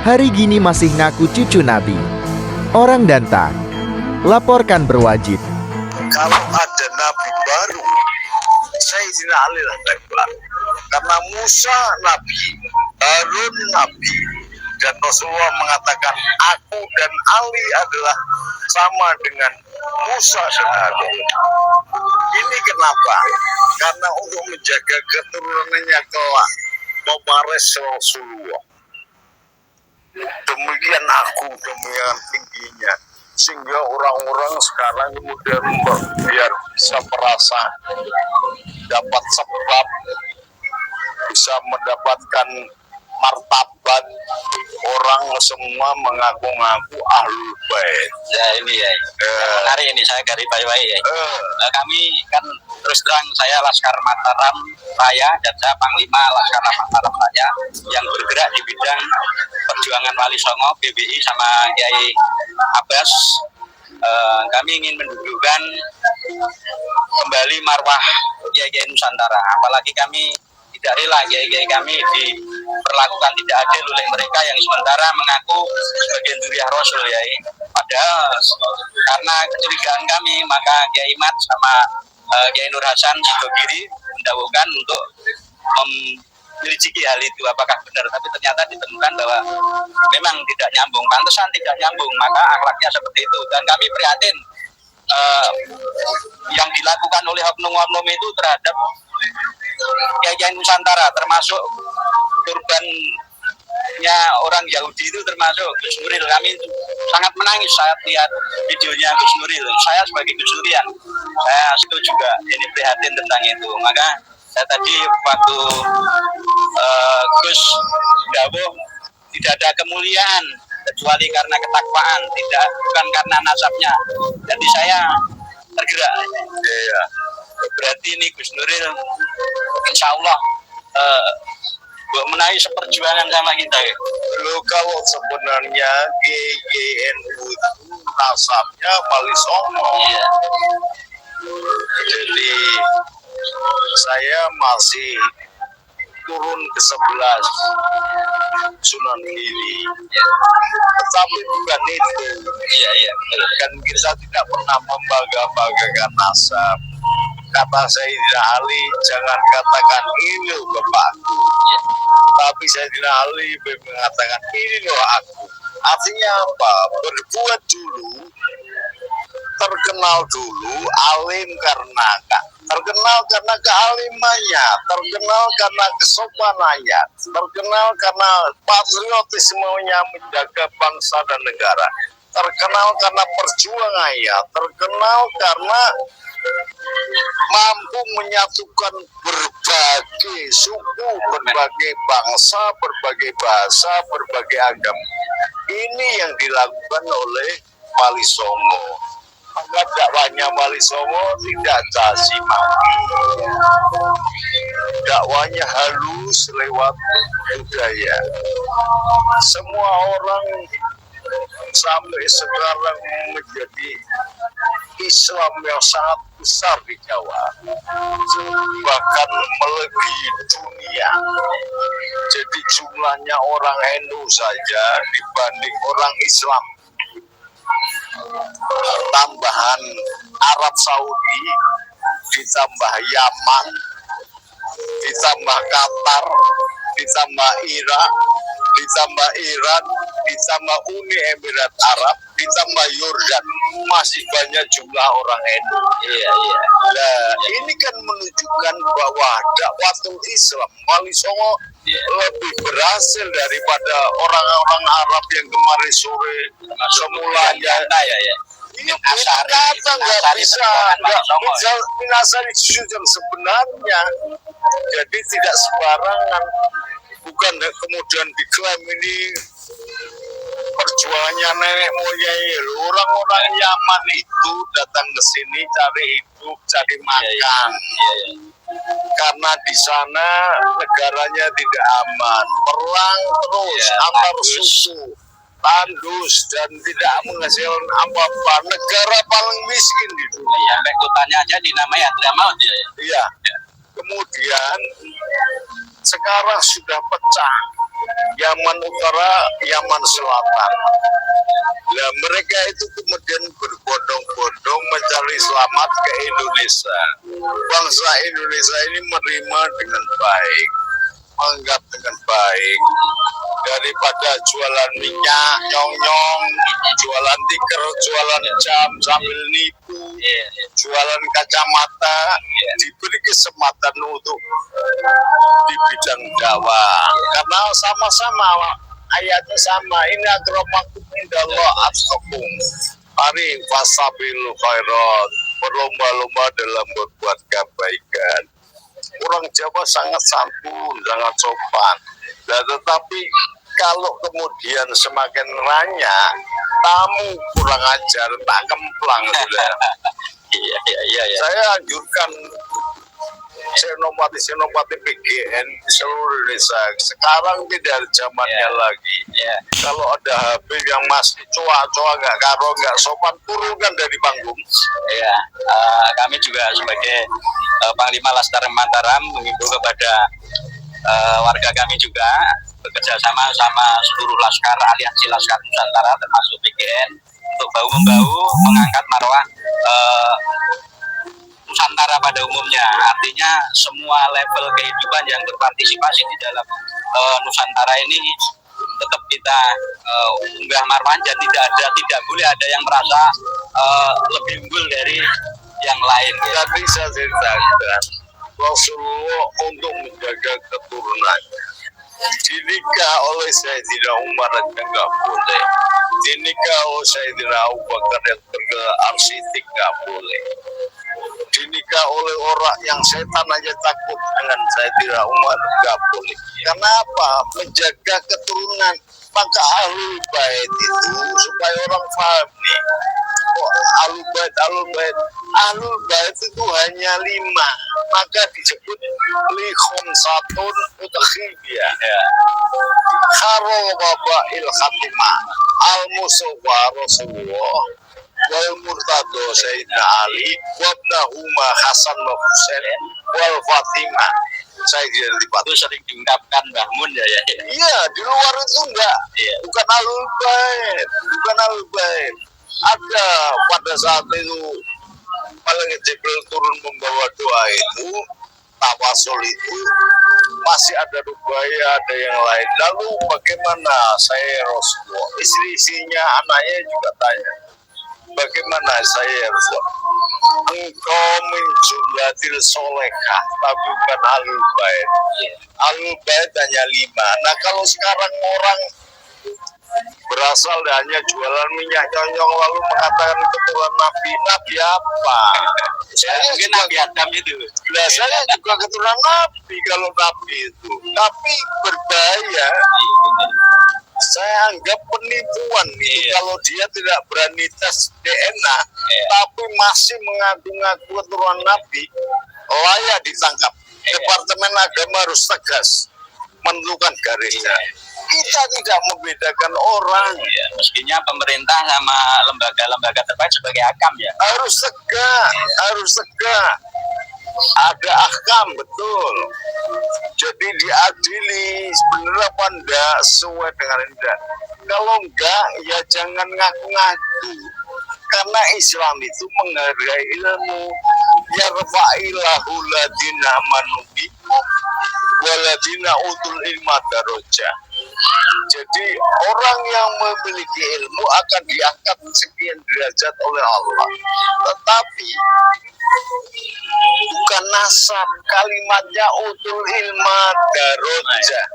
Hari gini masih ngaku cucu Nabi. Orang Danta, laporkan berwajib. Kalau ada nabi baru, Sayyidina Ali lah nabi baru. Karena Musa nabi, Harun nabi, dan Rasulullah mengatakan aku dan Ali adalah sama dengan Musa dan Harun. Ini kenapa? Karena untuk menjaga keturunannya kelak mewaris Rasulullah. Demikian aku, demikian tingginya, sehingga orang-orang sekarang kemudian biar bisa merasa dapat sebab, bisa mendapatkan martabat, orang semua mengaku-ngaku ahlul bait. Ya ini ya, menarik ini saya garis bawahi ya. Kami kan terus terang saya Laskar Mataram Raya dan saya Panglima Laskar Mataram Raya yang bergerak di bidang perjuangan Wali Songo, PBI sama Kiai Abbas. Kami ingin mendudukkan kembali marwah Kiai Nusantara. Apalagi kami tidak rela kiai kami diperlakukan tidak adil oleh mereka yang sementara mengaku sebagai duriah Rasul ya. Padahal karena kecurigaan kami maka Kiai Mat sama Kiai Nur Hasan Sidogiri mendawukan untuk menyelidiki hal itu apakah benar, tapi ternyata ditemukan bahwa memang tidak nyambung, pantesan tidak nyambung, maka akhlaknya seperti itu. Dan kami prihatin yang dilakukan oleh oknum-oknum itu terhadap Kiai Nusantara, termasuk kurbannya orang Yahudi itu termasuk Gus Nuril. Kami sangat menangis saat lihat videonya Gus Nuril. Saya sebagai Gus Nurian, saya itu juga ini prihatin tentang itu. Maka saya tadi waktu Gus dawuh tidak ada kemuliaan kecuali karena ketakwaan, bukan karena nasabnya. Jadi saya tergerak. Iya. Berarti ini Gus Nuril insya Allah menaik seperjuangan sama kita ya. Loh, kalau sebenarnya GGNU itu nasabnya Wali Songo. Iya. Jadi saya masih turun ke 11 Sunan Giri. Tetapi bukan itu. Iya betul. Kan kita tidak pernah membangga-banggakan nasab. Kata Sayyidina Ali, jangan katakan ini loh bapakku. Tapi Sayyidina Ali mengatakan ini loh aku. Artinya apa? Berbuat dulu, terkenal dulu, alim karena terkenal karena kealimannya, terkenal karena kesopanannya, terkenal karena patriotismenya menjaga bangsa dan negara, terkenal karena perjuangannya, terkenal karena mampu menyatukan berbagai suku, berbagai bangsa, berbagai bahasa, berbagai agama. Ini yang dilakukan oleh Wali Songo. Maka dakwahnya Wali Songo tidak caci maki. Dakwahnya halus lewat budaya. Semua orang sampai sekarang menjadi Islam yang sangat besar di Jawa, bahkan melebihi dunia. Jadi jumlahnya orang NU saja dibanding orang Islam, tambahan Arab Saudi, ditambah Yaman, ditambah Qatar, ditambah Irak, ditambah Iran, ditambah Uni Emirat Arab, ditambah Yordan, masih banyak jumlah orang NU. Iya. Nah, ini kan menunjukkan bahwa dakwatul Islam Wali Songo lebih berhasil daripada orang-orang Arab yang kemarin sore semulanya. Iya, kata nggak bisa minasari yang sebenarnya. Jadi tidak sembarangan. Bukan kemudian diklaim ini perjuangannya nenek moyang. Orang-orang Yaman itu datang ke sini cari hidup, cari makan. Karena di sana negaranya tidak aman, perang terus antar suku, tandus dan tidak menghasilkan apa-apa. Negara paling miskin di dunia. Sampai kotanya aja dinamai Hadramaut ya. Iya. Kemudian sekarang sudah pecah Yaman Utara, Yaman Selatan. Nah, mereka itu kemudian berbondong-bondong mencari selamat ke Indonesia. Bangsa Indonesia ini menerima dengan baik, menganggap dengan baik. Daripada jualan minyak, nyong-nyong, jualan tiker, jualan jam sambil nipu, jualan kacamata, diberi kesempatan untuk di bidang dakwah. Karena sama-sama ayatnya sama, ini akramakum indallah atqakum. Mari fasabil khairat, berlomba-lomba dalam berbuat kebaikan. Orang Jawa sangat santun, sangat sopan. Nah, tetapi kalau kemudian semakin ranyak, tamu kurang ajar, tak kemplang. Iya. Saya anjurkan senopati PGN di seluruh Indonesia. Sekarang tidak ada zamannya lagi. Kalau ada Habib yang masih coa-coa nggak karo, nggak sopan, turunkan dari panggung. Kami juga sebagai Panglima Laskar Mataram mengimbau kepada warga kami juga bekerja sama seluruh laskar aliansi Laskar Nusantara termasuk PGN untuk bahu-membahu mengangkat marwah Nusantara pada umumnya. Artinya semua level kehidupan yang berpartisipasi di dalam Nusantara ini tetap kita unggah marwah, dan tidak boleh ada yang merasa lebih unggul dari yang lain. Tapi saya ceritakan Rasulullah untuk menjaga keturunan dinikah oleh Sayyidina Umar aja nggak boleh, dinikah oleh Sayyidina Abu Bakar yang terkenal arsitek nggak boleh, dinikah oleh orang yang setan aja takut dengan Sayyidina Umar nggak boleh. Kenapa? Menjaga keturunan. Maka ahlul bait itu supaya orang paham nih, ahlul bait itu hanya 5, maka disebut likhum satun utakhibiyah. Kharo babail khatimah al musawa Rasulullah wal murtado Sayyidina Ali wabnahuma Hasan wa Husain wal Fatimah. Saya itu sering diungkapkan Mbah Mun ya. Iya, di luar itu enggak. Bukan ahlul bait. Ada pada saat itu Malaikat Jibril turun membawa doa itu, tawasul itu, masih ada Rubaya, ada yang lain. Lalu bagaimana saya Rasulullah? Istri-istrinya, anaknya juga tanya, bagaimana saya Rasulullah? Engkau menjumlatil solehah, tapi bukan ahlul bait. Ahlul bait hanya 5. Nah, kalau sekarang orang berasal hanya jualan minyak nyonyong lalu mengatakan keturunan Nabi apa? Saya mungkin Nabi Adam itu. Nah, saya juga keturunan Nabi kalau Nabi itu, tapi berbahaya. Saya anggap penipuan itu kalau dia tidak berani tes DNA, tapi masih mengaku-ngaku keturunan Nabi, layak ditangkap. Departemen Agama harus tegas menentukan garisnya. Kita tidak membedakan orang. Mestinya pemerintah sama lembaga-lembaga terkait sebagai hakam ya. Harus tegak. Ada ahkam, betul. Jadi diadili sebenarnya apa enggak sesuai dengan enggak. Kalau enggak ya jangan ngaku-ngaku. Karena Islam itu menghargai ilmu. Yarfa'illahu ladina manubi waladina utul ilma darajah. Jadi orang yang memiliki ilmu akan diangkat sekian derajat oleh Allah. Tetapi bukan nasab, kalimatnya utul ilma darajah,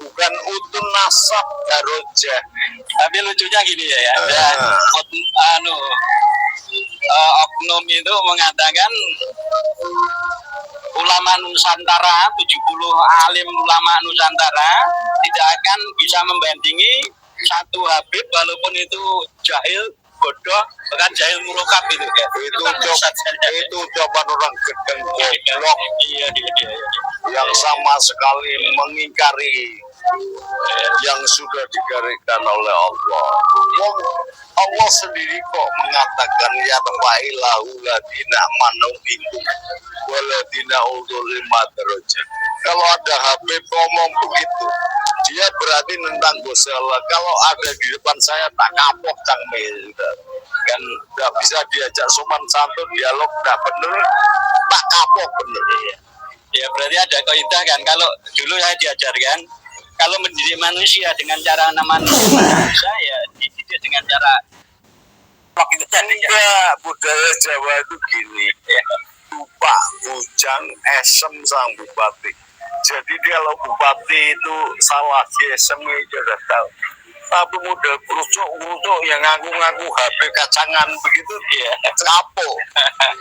bukan utul nasab darajah. Tapi lucunya gini ya, oknum itu mengatakan ulama Nusantara, 70 alim ulama Nusantara tidak akan bisa membandingi satu Habib walaupun itu jahil, bodoh, bahkan jahil murokab itu. Itu jawaban orang gedeng goblok yang sama sekali mengingkari yang sudah digariskan oleh Allah. Allah sendiri kok mengatakan ya ta'ilahu ladina manubikum waladina ulul ilma darajat. Kalau ada Habib ngomong begitu, dia berarti nentang Gusti Allah. Kalau ada di depan saya tak kapok cangmil, kan nggak bisa diajak sopan santun dialog nggak bener, tak kapok bener. Ya berarti ada kaidah kan, kalau dulu saya diajarkan kalau mendidik manusia dengan cara anak manusia ya dididik dengan cara enggak, budaya Jawa itu gini ya, Pak bujang esem sang bupati. Jadi kalau bupati itu salah GSM ya udah tahu. Tapi model kerusuk yang ngaku-ngaku HP kacangan begitu dia kapok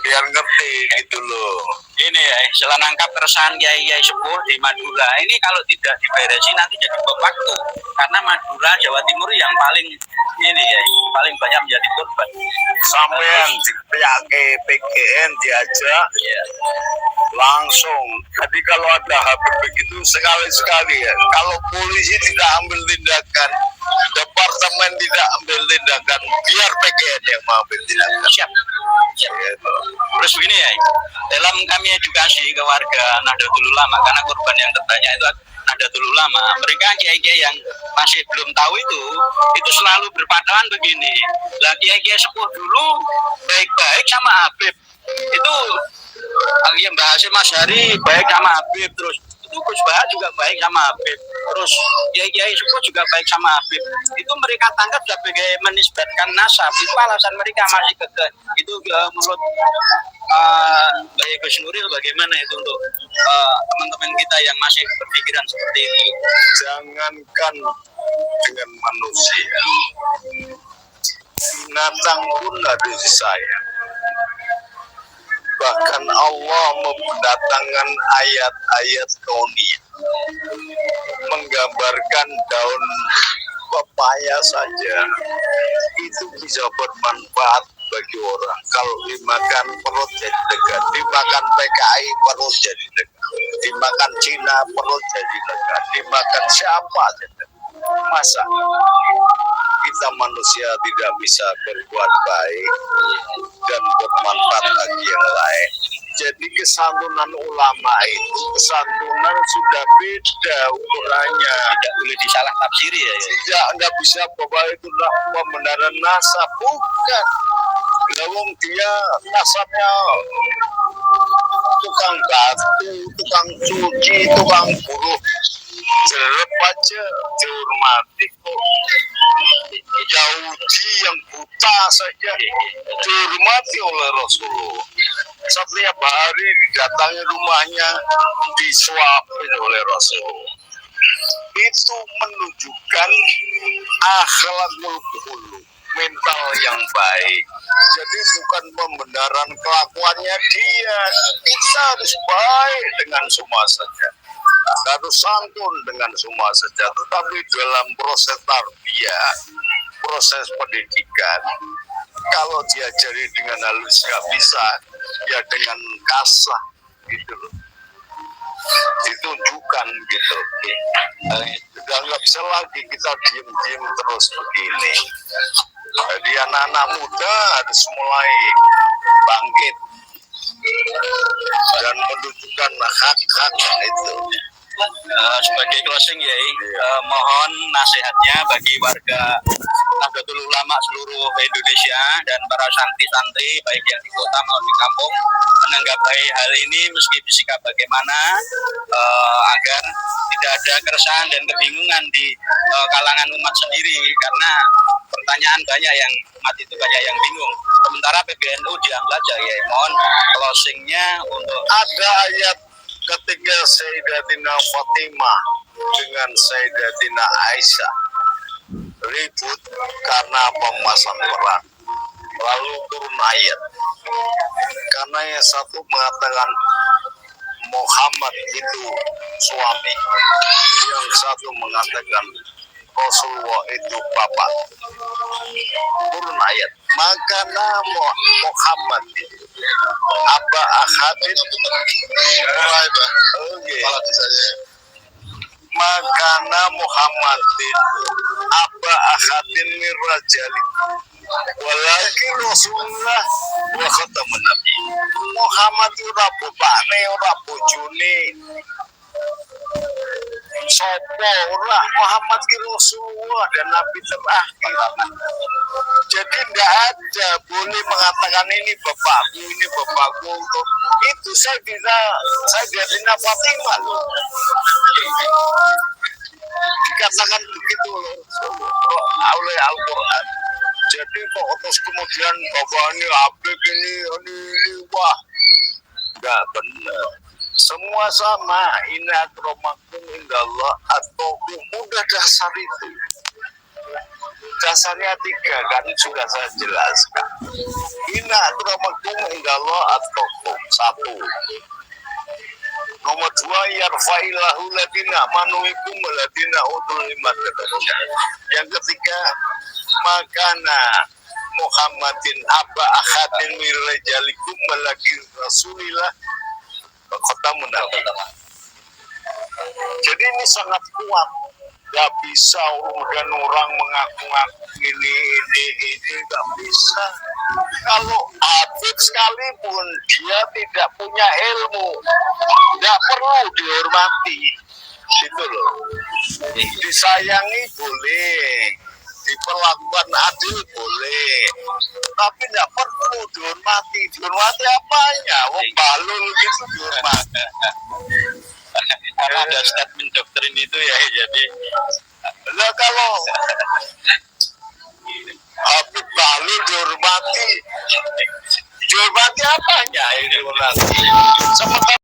biar ngerti gitu loh. Ini ya setelah nangkap keresahan kiai-kiai sepuh di Madura ini kalau tidak diberesi nanti jadi bom waktu, karena Madura Jawa Timur yang paling ini ya paling banyak menjadi korban. Sampean dipiake PGN diajak ya langsung. Jadi kalau ada HP begitu sekali-sekali ya, kalau polisi tidak ambil tindakan, departemen tidak ambil tindakan, biar PGN yang mengambil tindakan. Siap. Terus begini ya, dalam kami edukasi ke warga Nahdlatul Ulama, karena korban yang terbanyak itu Nahdlatul Ulama, mereka kiai-kiai yang masih belum tahu itu selalu berpatokan begini. Lah kiai-kiai sepuh dulu baik-baik sama Habib, itu yang bahasa Mas Hari baik sama Habib, terus itu Gus Bah juga baik sama Habib, terus kiai-kiai sepuh juga baik sama Habib. Itu mereka tangkap sebagai menisbatkan nasab. Itu alasan mereka masih kekeh. Itu menurut Baik Gus Nuril bagaimana itu untuk teman-teman kita yang masih berpikiran seperti itu? Jangankan dengan manusia, binatang pun harus disayang. Bahkan Allah mendatangkan ayat-ayat kauniyah menggambarkan daun pepaya saja itu bisa bermanfaat bagi orang. Kalau dimakan perut jadi lega, dimakan PKI perut jadi lega, dimakan Cina perut jadi lega, dimakan siapa saja. Masa kita manusia tidak bisa berbuat baik dan bermanfaat bagi yang lain? Jadi kesantunan ulama itu kesantunan sudah beda ukurannya. Tidak boleh disalah tafsiri ya. Tidak, nggak bisa bahwa itu pembenaran nasab, bukan. Lawang dia nasabnya tukang batu, tukang cuci, tukang buruh, jelek aja dihormati kok. Yahudi yang buta saja dihormati oleh Rasulullah. Setiap hari didatangi rumahnya, disuapin oleh Rasulullah. Itu menunjukkan akhlakul khuluq, mental yang baik. Jadi bukan pembenaran kelakuannya dia. Kita harus baik dengan semua saja, harus santun dengan semua saja. Tetapi dalam proses tarbiyah, proses pendidikan, kalau diajari dengan halus nggak bisa, ya dengan kasar gitu loh, ditunjukkan gitu. Udah nggak bisa lagi kita diem-diem terus begini. Jadi anak-anak muda harus mulai bangkit dan menunjukkan hak-hak itu. Sebagai closing ya, mohon nasihatnya bagi warga Nahdlatul Ulama seluruh Indonesia dan para santri-santri baik yang di kota maupun di kampung menanggapi hal ini meski bersikap bagaimana agar tidak ada keresahan dan kebingungan di kalangan umat sendiri, karena pertanyaan banyak yang umat itu banyak yang bingung. Sementara PBNU diam saja ya. Mohon closingnya untuk ada ayat ketika Sayyidatina Fatimah dengan Sayyidatina Aisyah ribut karena pemasan perang, lalu turun ayat karena yang satu mengatakan Muhammad itu suami, yang satu mengatakan Rasulullah itu bapak. Turun ayat, maka nama Muhammad itu Aba Ahadin makana Muhammad itu Aba Ahadin mirajali walakin Rasulullah wa khatamun nabi. Muhammad itu ora bapakne, ora bojone, sopo ora Muhammad ki Rasulullah dan Nabi terakhir. Jadi tidak ada boleh mengatakan ini bapakku. Itu saya Sayyidatina Fatimah loh. Dikatakan begitu loh oleh Al-Quran. Jadi kok terus kemudian bapak ini Habib ini wah nggak benar. Semua sama. Inna akramakum indallah atau mudah dasar itu. Dasarnya 3 kan sudah saya jelaskan. Inna akramakum indallah atau 1. Nomor 2, yarfa'illahu ladina manuikum ladina utul limat. Yang ketiga, makana Muhammadin aba akhadin mirajalikum malaki rasulillah kota munafik. Jadi ini sangat kuat. Gak bisa kemudian orang mengaku-ngaku ini gak bisa. Kalau Habib sekalipun dia tidak punya ilmu, gak perlu dihormati, gitu loh. Disayangi boleh, diperlakukan adil boleh, tapi tidak perlu dihormati. Dihormati apanya? Wong balul gitu dihormati. Karena ada statement doktrin itu ya, jadi lah kalau Habib balul dihormati apanya? Ini nanti sementara